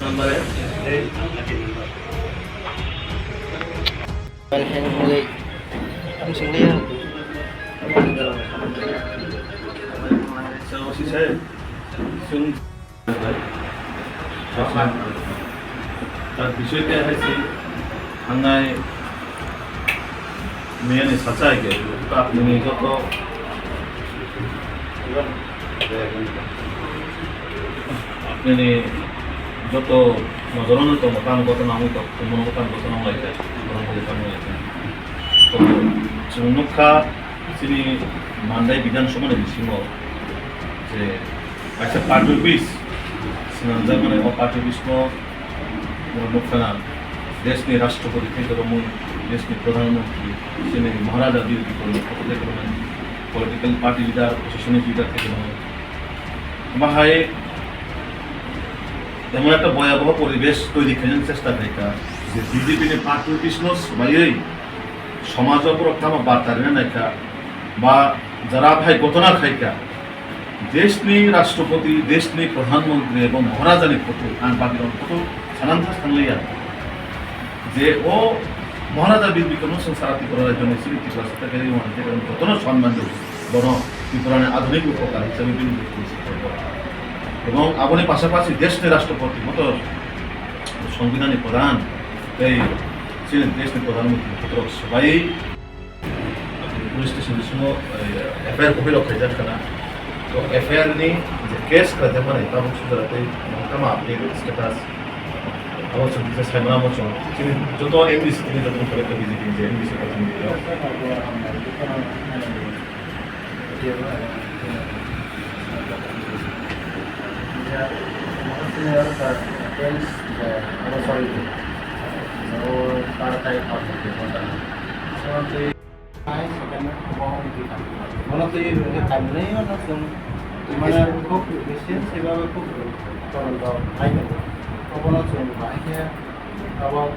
Nombre Yang mulai ang singliyan. so she said soon তার বিষয়টা হয়েছে হাঙ্গায় মেয়ে সাচাই গে আপনি যত আপনি যত নজরনে তো মতান গত নামই তো মনে মতান গত নাম লাইতে orang boleh kamu ya. তো জনকা তিনি মান্দাই বিধানসভা দিছিল যে একটা পার্টি অফিস সিনানজা মানে ও পার্টি অফিস মুখখানা দেশনি রাষ্ট্রপতি থেকে দেশনি প্রধানমন্ত্রী তিনি মহারাজা বিরোধী করলেন পলিটিক্যাল পার্টি লিডার প্রশাসনিক লিডার থেকে বাহায় এমন একটা ভয়াবহ পরিবেশ তৈরি করার চেষ্টা করে যে বিজেপি পার্টি অফিস সবাই সমাজ উপরক্ষা বার্তা নাইকা বা যারা ভাই ঘটনা খাইকা দেশনি রাষ্ট্রপতি দেশনি প্রধানমন্ত্রী এবং মহারাজানি ফটো আর বাকি ফটো সানান্থা সানলিয়া যে ও মহারাজা বীর বিক্রম সংসারাতি করার জন্য স্মৃতি প্রস্তাবকে ঘটনা সম্মান বড় ত্রিপুরাণের আধুনিক উপকার হিসেবে এবং আপনি পাশাপাশি দেশনি রাষ্ট্রপতি মতো সংবিধানের প্রধান এই ছিলেন দেশনি প্রধানমন্ত্রী সবাই পুলিশ স্টেশনের সময় এফআইআর কপি রক্ষা যাচ্ছে না তো এফআইআর নিয়ে যে কেস করতে পারে তা হচ্ছে যাতে মহকামা আপডেট স্ট্যাটাস আমার সঙ্গে সাইমা মোচন তিনি যত এমডিসি তিনি যত করে বিজেপি যে এমডিসি কথা মানে খুব বেশি সেভাবে খুব about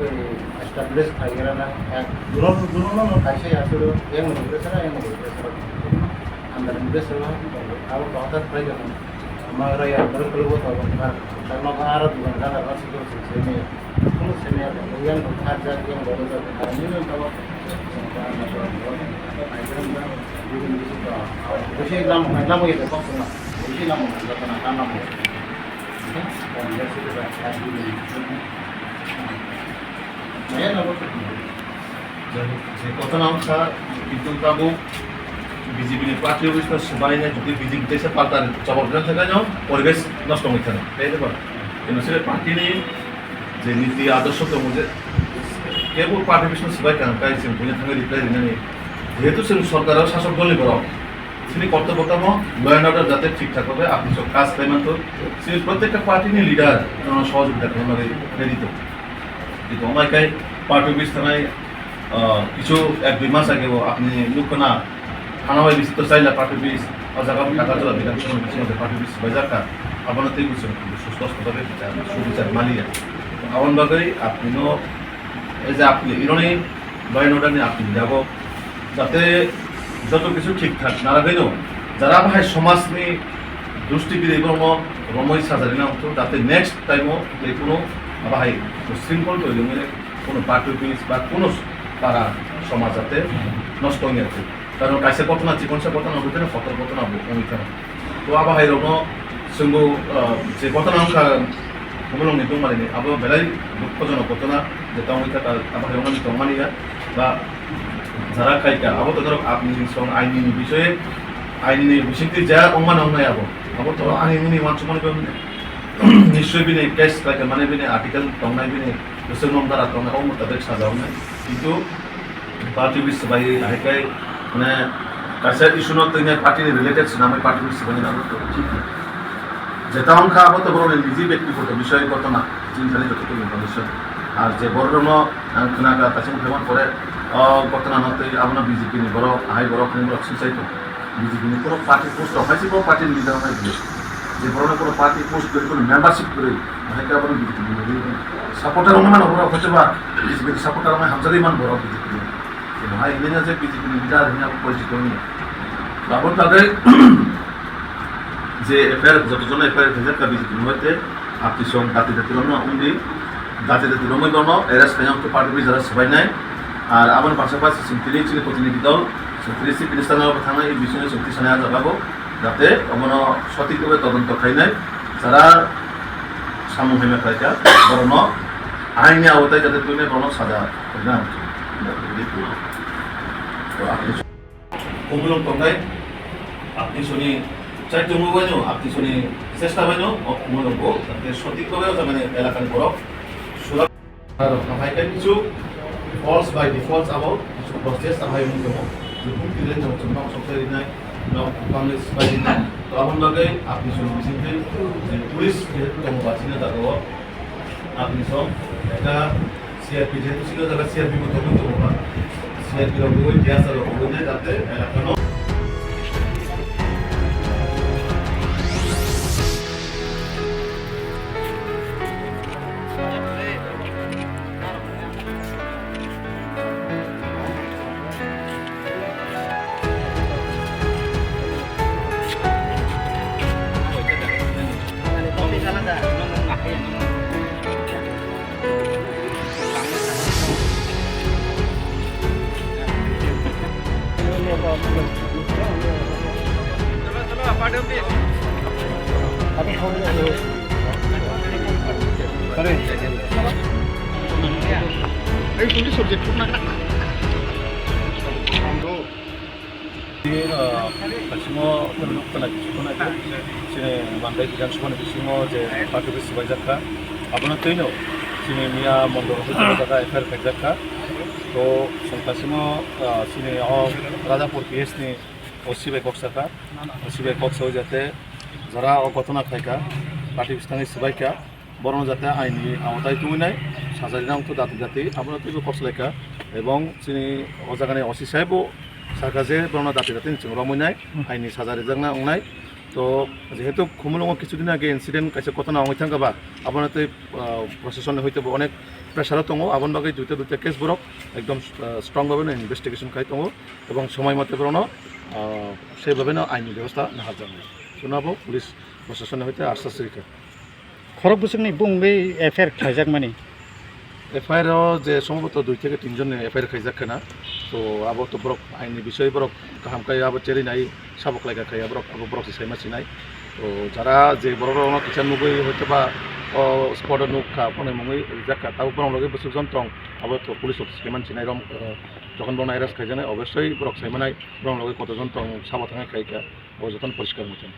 establish Thailand and Duno Kaisha Yasuru, young investor and investor. And the investor, our daughter president, Maraya, Berkulu, Tanaka, Gandana, Semi, young Haja, young Bodoza, and new যে কথাটা কিন্তু তাবো বিজেপি পার্টি অফিস সবাই যদি BJP দেশে পাল্টার জবাব দেন থাকে যাও পরিবেশ নষ্ট হইতে না তাই দেখো কিন্তু সে পার্টি নিয়ে যে নীতি আদর্শ তো মধ্যে কেবল পার্টি অফিস সবাই কেন তাই সে বুঝে থাকে রিপ্লাই দিনে যেহেতু সে সরকারের শাসক দলই করো তিনি কর্তব্যতম ল অ্যান্ড অর্ডার যাতে ঠিকঠাক হবে আপনি সব কাজ পাইবেন তো সে প্রত্যেকটা পার্টি নিয়ে লিডার সহযোগিতা করে আমাদের প্রেরিত কিন্তু আমাকে পার্টি অফিস থানায় কিছু 1-2 মাস আগেও আপনি লুকনা থানায় বিস্তৃত চাইলে পার্টি অফিস জায়গা টাকা চলা বিধানসভা মধ্যে পার্টি অফিস বাজারটা আপনার তৈরি করছেন সুস্পষ্টভাবে সুবিচার মালিয়া আমার বাকি আপনিও এই যে আপনি ইরনি ল অ্যান্ড অর্ডার নিয়ে আপনি যাব যাতে যত কিছু ঠিকঠাক না রাখেও যারা ভাই সমাজ নিয়ে দুষ্টিবিদ এবং রময় সাজারি না হতো যাতে নেক্সট টাইমও যে কোনো ভাই শৃঙ্খল তৈরি কোনো পার্টি অফিস বা কোনো তারা সমাজ যাতে নষ্ট হয়ে আছে কারণ কাছে ঘটনা জীবনসা ঘটনা হইতে না ফটোর ঘটনা হইতে না তো আবার হাই রকম সঙ্গ যে ঘটনা অংশা অবলম্বন নিতে মারিনি আবার বেলাই দুঃখজনক ঘটনা যেটা হইতে তার আবার অনামিত অমানিয়া বা যারা খাইকা আবার তো ধরো আপনি আইনি বিষয়ে আইনি বিষয়টি যা অমান অন্যায় আবার তো আইনি মানুষ মনে করেন নিশ্চয় বিনে কেস থাকে মানে বিনে আর্টিকেল টংনাই বিনে দোষের নাম দ্বারা টংনাই ও মোতাবেক সাজাও নাই কিন্তু পার্টি অফিস সবাই আহেকাই মানে কাছে ইস্যুনত পার্টি রিলেটেড নামে পার্টি অফিস সবাই নাম ঠিক যেটা অংশ আবার তো বড় নিজে ব্যক্তিগত বিষয় ঘটনা চিন্তানি যতটুকু ইনফরমেশন আর যে বড় খোনাকা কাছে ভ্রমণ করে ঘটনা নতে আপনার বিজেপি নি বড় আই বড় সুইসাইড বিজেপি নি কোনো পার্টি পোস্ট অফাইসি কোনো পার্টি লিডার হয় যে ধরনের কোনো পার্টি পোস্ট করে কোনো মেম্বারশিপ করে অনেকে আবার বিজেপি সাপোর্টার অনুমান ওরা হতে বা বিজেপি সাপোর্টার আমি হামজারি মান বড় বিজেপি ভাই এনে যে বিজেপি লিডার হিসাবে পরিচিত নিয়ে তারপর তাদের যে এফআইআর যতজন এফআইআর ভেজে বিজেপি হইতে আপনি সং দাঁতি দাঁতি রং উন্দি দাঁতি দাঁতি রঙের দল এরা স্পেন পার্টি অফিস যারা সবাই নাই আর আমার পাশাপাশি সিমতিলি ছিল প্রতিনিধি দল সিমতিলি চিফ মিনিস্টারের থানা এই বিষয়ে চুক্তি সানায়া যাবাবো যাতে অমনো সঠিকভাবে তদন্ত খাইনাই যারা সামু হেমে খাইকা বরণ আইনি আওতায় যাতে তুলে বরণ সাজা না তো আপনি কমলম টঙ্গাই আপনি শুনি চাইতে মোবাইল আপনি শুনি চেষ্টা বাইন কমলমকে যাতে সঠিকভাবে মানে এলাকার বড় সুরক্ষা কিছু ফলস বাই ডিফল্টস আবো কিছু প্রসেস আবাই দङ जुकुम दिले जों चुनाव सप्ताहरिनाय नाव कांग्रेस बायदिनाय तो आबन बागै आपनि सम बिसिंथै जे पुलिस दङ बासिनो दागो आपनि सम एका सीआरपी जे सिनो दागा सीआरपी को दङ दङबा सीआरपी रो गय ग्यास रो गय जाते एलाकानो पश्चिमाव बांद्राय विधानसभानि बिथिङाव जे पार्टी अफिस सिबाय जाखा आपना तैनो सिनि मिया मन्दर जागा एफआइआर खायजाखा तो संतासिमाव सिनि राजापुर पिएसनि सिबाय कक्साखा सिबाय कक्साव जाते जरा घटना खायका पार्टी अफिस सिबायका बरं जाते आइनि आवताय तुमिनाय साजारिनांथ दाति दाति आपना तैबो कक्सलायका এবং सिनि अजागानि असि साहेबो साकाजे बरना दाति दाति रमैनाय आइनि साजारिजांना अंनाय तो जेहेतु खुमुलुङाव কিছুদিন আগে ইনসিডেন্ট কাছে ঘটনা হই থাকাবা আপনাতে প্রশাসন হইতে অনেক প্রেসার দङ আবন বাগै দুইটা কেস বরক একদম স্ট্রং ভাবে ইনভেস্টিগেশন খাই দङ এবং সময় মতে বরণ সেইভাবে আইনি ব্যবস্থা নাহা যাবে শোনাবো পুলিশ প্রশাসন হইতে আশ্বাস রেখে খরক বসুকনি বুংবে এফআইআর খাইজাক মানে এফআইআর যে সম্ভবত 2 থেকে 3 জন এফআইআর খাইজাক না তো আবো তো বরক আইনি বিষয় বরক কাহাম খাই আবো চেরি নাই সাবক লাগা খাই বরক আবো বরক সাইমাসি নাই তো যারা যে বড় কিষান মুগৈ হইতে বা স্পট নুক খা ফোনে মুগৈ জাকা তাও বরং লগে বসু যন্ত্রং আবো তো পুলিশ অফিস কেমান চিনাই রম যখন বনা এরাস খাইজানাই অবশ্যই বরক সাইমানাই বরং লগে কত যন্ত্রং সাবধানে খাইকা ও যতন পরিষ্কার মতন